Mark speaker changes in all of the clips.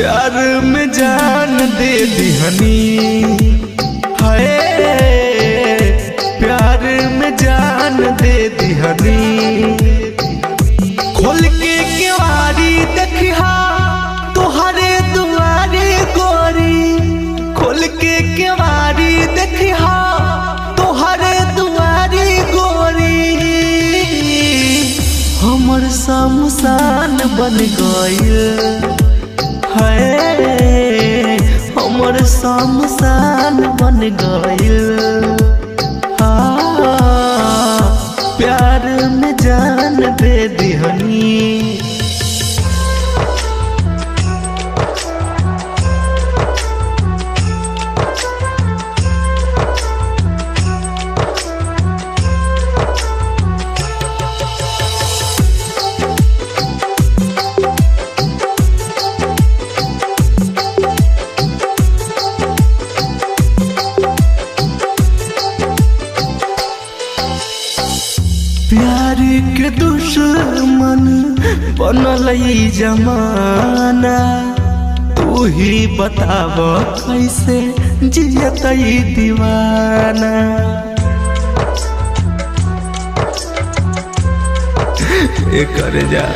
Speaker 1: प्यार में जान दे दिहनी हाय, प्यार में जान दे दिहनी। खोल के केवाड़ी देखिहा तुहरे दुआरे गोरी, खोल के केवाड़ी देखिहा तुहरे दुआरे गोरी। हमर शमशान बन गइल है, हमर शमशान बन गइल। प्यार में जान दे दिहनी। प्यार के दुश्मन बनल जमाना, तू ही बताब कैसे जियत दीवाना। एकर जा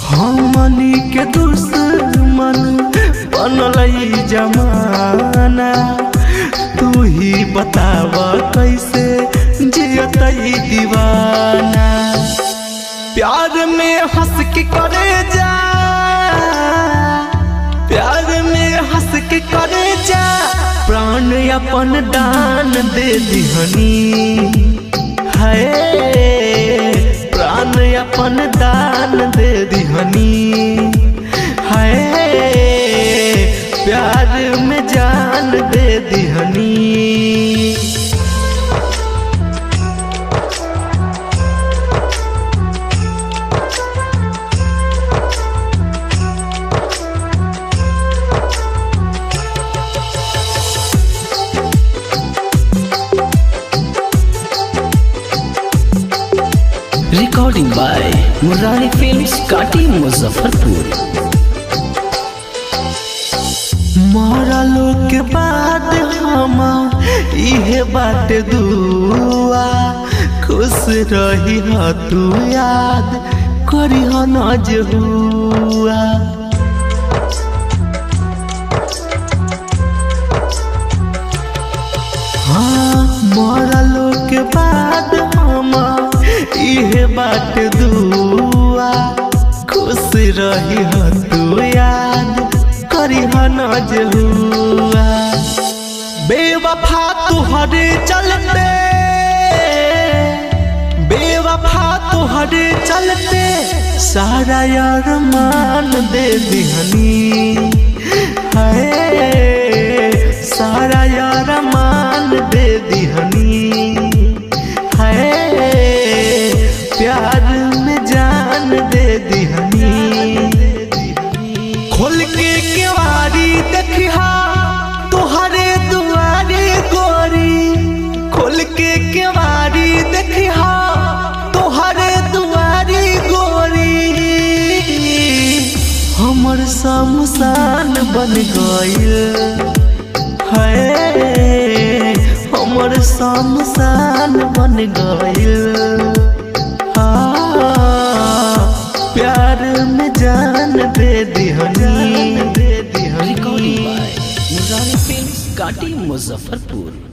Speaker 1: हमनी के दुश्मन बनल जमाना, तू ही बताब कैसे जियत दीवाना। प्यार में हंस के करे जा, प्यार में हंस के करे जा, प्राण अपन दान दे दिहनी है, प्राण अपन दान दे दिहनी है। प्यार में जान दे दिहनी।
Speaker 2: रिकॉर्डिंग बाय मुरारी फिल्म्स, काटी, मुजफ्फरपुर।
Speaker 1: मरलो के बाद हम इहे बात दुआ, खुश रही ह तू याद करी ह न हुआ। हाँ मरलो के बाद हम इहे बात दुआ, खुश रही ह तू याद करी ह न हुआ। बेवफा तुहरे चलते, बेवफा तुहरे चलते, सारा यार मान दे दिहनी है, सारा यार मान दे दिहनी है। प्यार में जान दे दिहनी। खोल के केवाड़ी देखिहा तुहरे दुआरे गोरी, खोल के केवाड़ी देखिहा तुहरे दुआरे गोरी। हमर शमशान बन गइल है, हमर शमशान बन गइल। प्यार में जान दे दिहनी।
Speaker 2: रिकॉर्डिंग बाय मुरारी फिल्म्स, काटी, मुजफ्फरपुर।